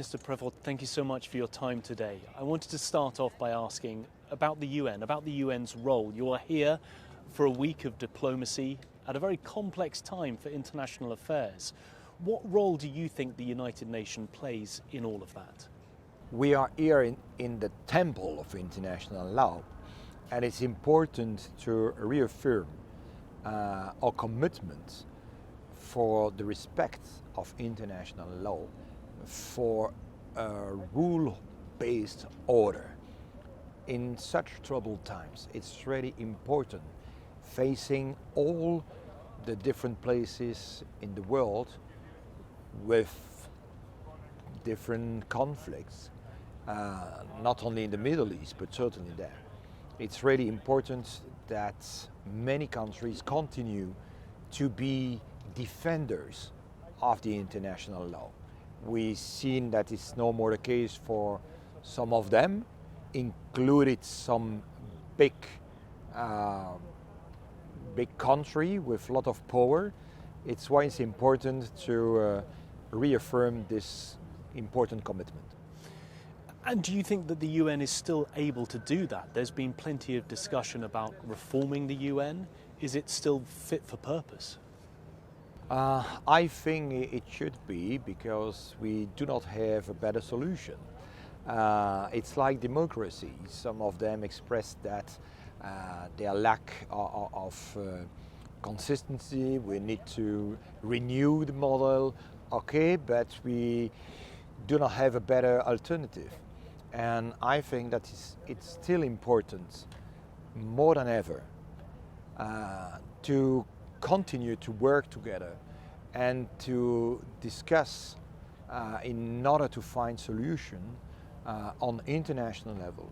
Minister Prévot, thank you so much for your time today. I wanted to start off by asking about the UN, about the UN's role. You are here for a week of diplomacy at a very complex time for international affairs. What role do you think the United Nations plays in all of that? We are here in the temple of international law, and it's important to reaffirm our commitment for the respect of international law, for a rule-based order. In such troubled times, it's really important, facing all the different places in the world with different conflicts, not only in the Middle East, but certainly there. It's really important that many countries continue to be defenders of the international law. We've seen that it's no more the case for some of them, included some big country with a lot of power. It's why it's important to reaffirm this important commitment. And do you think that the UN is still able to do that? There's been plenty of discussion about reforming the UN. Is it still fit for purpose? I think it should be, because we do not have a better solution. It's like democracy. Some of them express that their lack of consistency. We need to renew the model, okay, but we do not have a better alternative. And I think that it's still important, more than ever, to continue to work together and to discuss in order to find solution on international level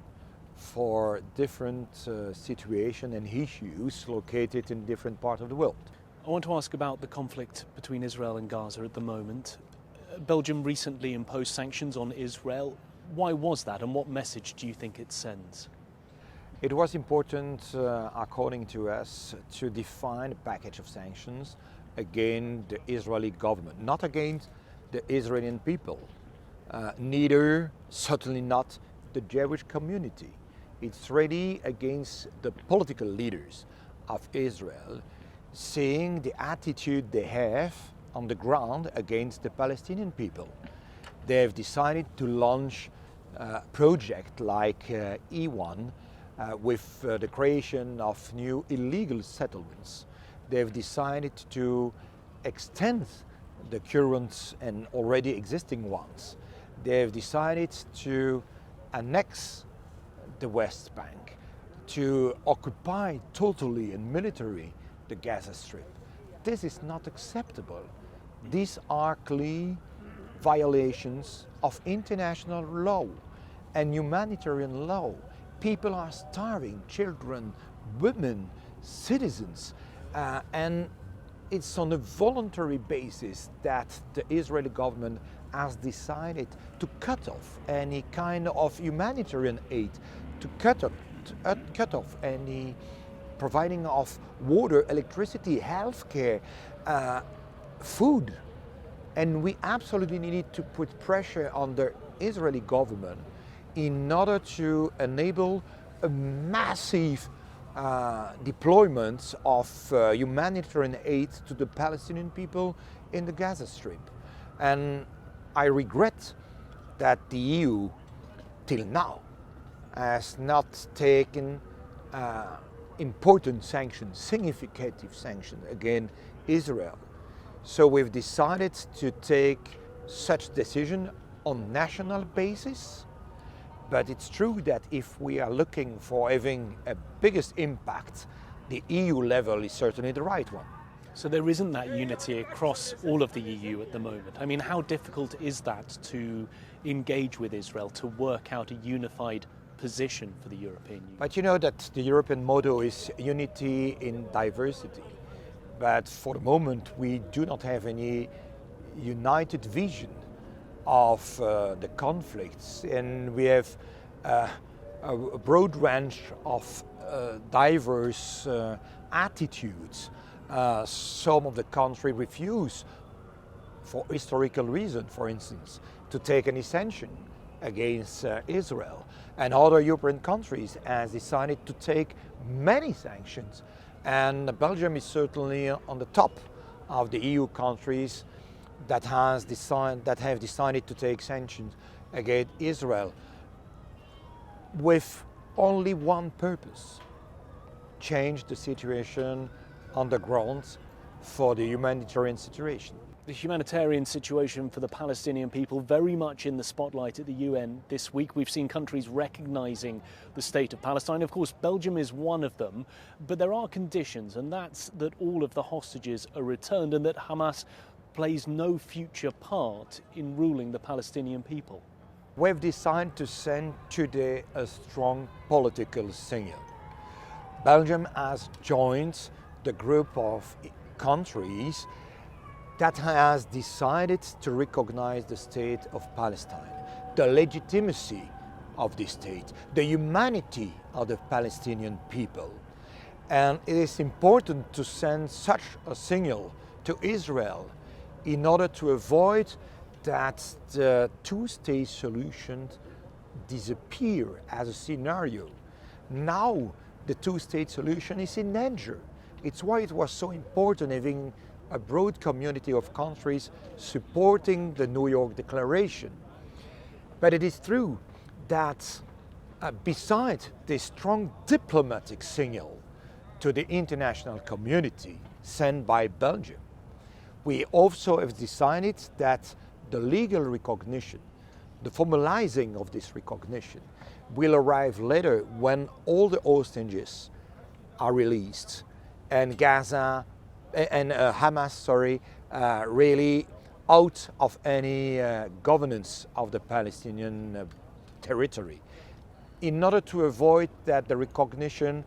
for different situations and issues located in different parts of the world. I want to ask about the conflict between Israel and Gaza at the moment. Belgium recently imposed sanctions on Israel. Why was that, and what message do you think it sends? It was important, according to us, to define a package of sanctions against the Israeli government, not against the Israeli people, certainly not the Jewish community. It's really against the political leaders of Israel, seeing the attitude they have on the ground against the Palestinian people. They have decided to launch a project like E1, with the creation of new illegal settlements. They've decided to extend the current and already existing ones. They've decided to annex the West Bank, to occupy totally and militarily the Gaza Strip. This is not acceptable. These are clear violations of international law and humanitarian law. People are starving, children, women, citizens, and it's on a voluntary basis that the Israeli government has decided to cut off any kind of humanitarian aid, to cut off any providing of water, electricity, healthcare, food. And we absolutely need to put pressure on the Israeli government in order to enable a massive deployment of humanitarian aid to the Palestinian people in the Gaza Strip. And I regret that the EU, till now, has not taken important sanctions, significant sanctions against Israel. So we've decided to take such decision on national basis. But it's true that if we are looking for having a biggest impact, the EU level is certainly the right one. So there isn't that unity across all of the EU at the moment. I mean, how difficult is that to engage with Israel, to work out a unified position for the European Union? But you know that the European motto is unity in diversity. But for the moment, we do not have any united vision of the conflicts, and we have a broad range of diverse attitudes. Some of the countries refuse for historical reason, for instance, to take any sanction against Israel. And other European countries have decided to take many sanctions. And Belgium is certainly on the top of the EU countries that have decided to take sanctions against Israel with only one purpose: change the situation on the ground for the humanitarian situation. The humanitarian situation for the Palestinian people very much in the spotlight at the UN this week. We've seen countries recognising the state of Palestine. Of course, Belgium is one of them, but there are conditions, and that's that all of the hostages are returned and that Hamas plays no future part in ruling the Palestinian people. We've decided to send today a strong political signal. Belgium has joined the group of countries that has decided to recognize the state of Palestine, the legitimacy of this state, the humanity of the Palestinian people. And it is important to send such a signal to Israel in order to avoid that the two-state solution disappear as a scenario. Now the two-state solution is in danger. It's why it was so important having a broad community of countries supporting the New York Declaration. But it is true that besides this strong diplomatic signal to the international community sent by Belgium, we also have decided that the legal recognition, the formalizing of this recognition, will arrive later when all the hostages are released and Gaza and Hamas, really out of any governance of the Palestinian territory, in order to avoid that the recognition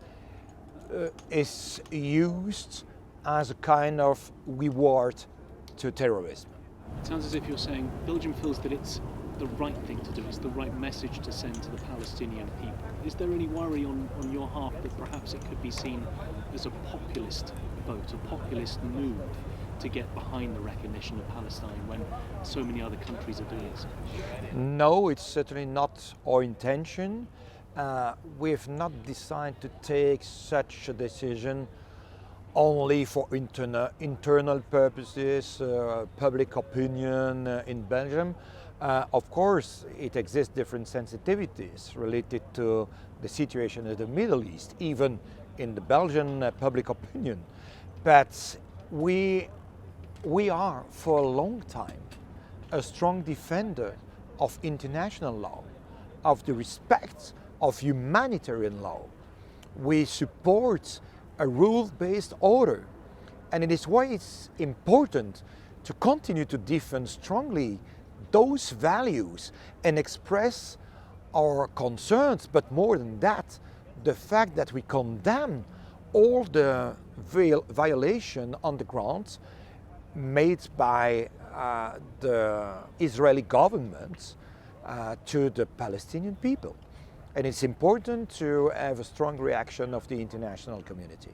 is used as a kind of reward to terrorism. It sounds as if you're saying Belgium feels that it's the right thing to do, it's the right message to send to the Palestinian people. Is there any worry on your half that perhaps it could be seen as a populist vote, a populist move to get behind the recognition of Palestine when so many other countries are doing so? No, it's certainly not our intention. We have not decided to take such a decision only for internal purposes, public opinion in Belgium. Of course, it exists different sensitivities related to the situation in the Middle East, even in the Belgian public opinion. But we are for a long time a strong defender of international law, of the respect of humanitarian law. We support a rule-based order, and it is why it's important to continue to defend strongly those values and express our concerns, but more than that, the fact that we condemn all the violation on the ground made by the Israeli government to the Palestinian people. And it's important to have a strong reaction of the international community.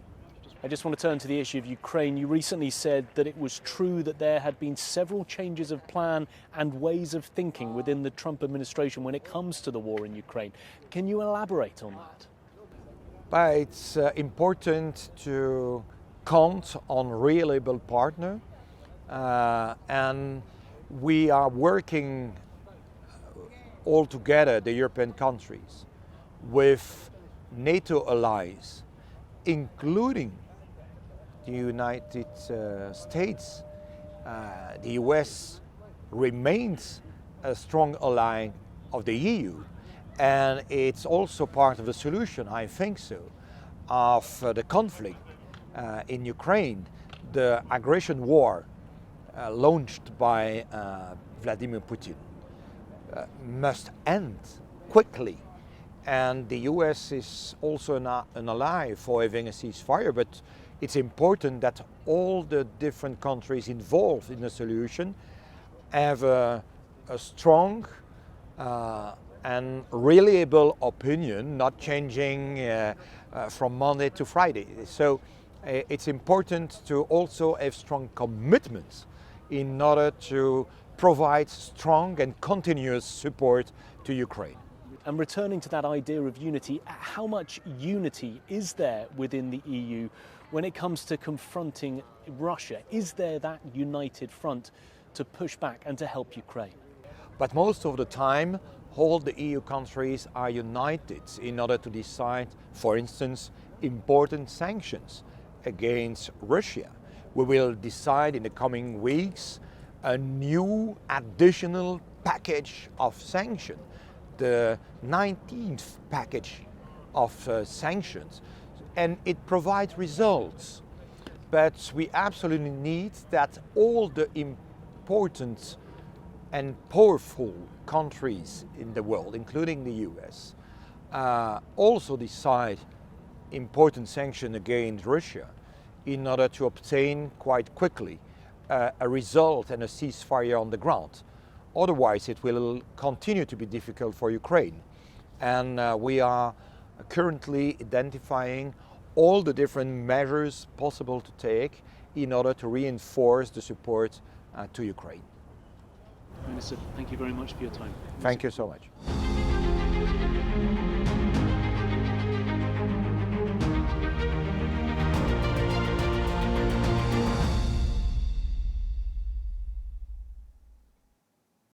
I just want to turn to the issue of Ukraine. You recently said that it was true that there had been several changes of plan and ways of thinking within the Trump administration when it comes to the war in Ukraine. Can you elaborate on that? But it's important to count on a reliable partner, and we are working all together, the European countries, with NATO allies, including the United States. The US remains a strong ally of the EU, and it's also part of the solution, I think so, of the conflict in Ukraine. The aggression war launched by Vladimir Putin must end quickly. And the US is also an ally for having a ceasefire, but it's important that all the different countries involved in the solution have a strong and reliable opinion, not changing from Monday to Friday. So it's important to also have strong commitments in order to provide strong and continuous support to Ukraine. And returning to that idea of unity, how much unity is there within the EU when it comes to confronting Russia? Is there that united front to push back and to help Ukraine? But most of the time, all the EU countries are united in order to decide, for instance, important sanctions against Russia. We will decide in the coming weeks a new additional package of sanctions, the 19th package of sanctions, and it provides results. But we absolutely need that all the important and powerful countries in the world, including the US, also decide important sanctions against Russia in order to obtain quite quickly a result and a ceasefire on the ground. Otherwise, it will continue to be difficult for Ukraine. And we are currently identifying all the different measures possible to take in order to reinforce the support to Ukraine. Minister, thank you very much for your time. Thank you so much.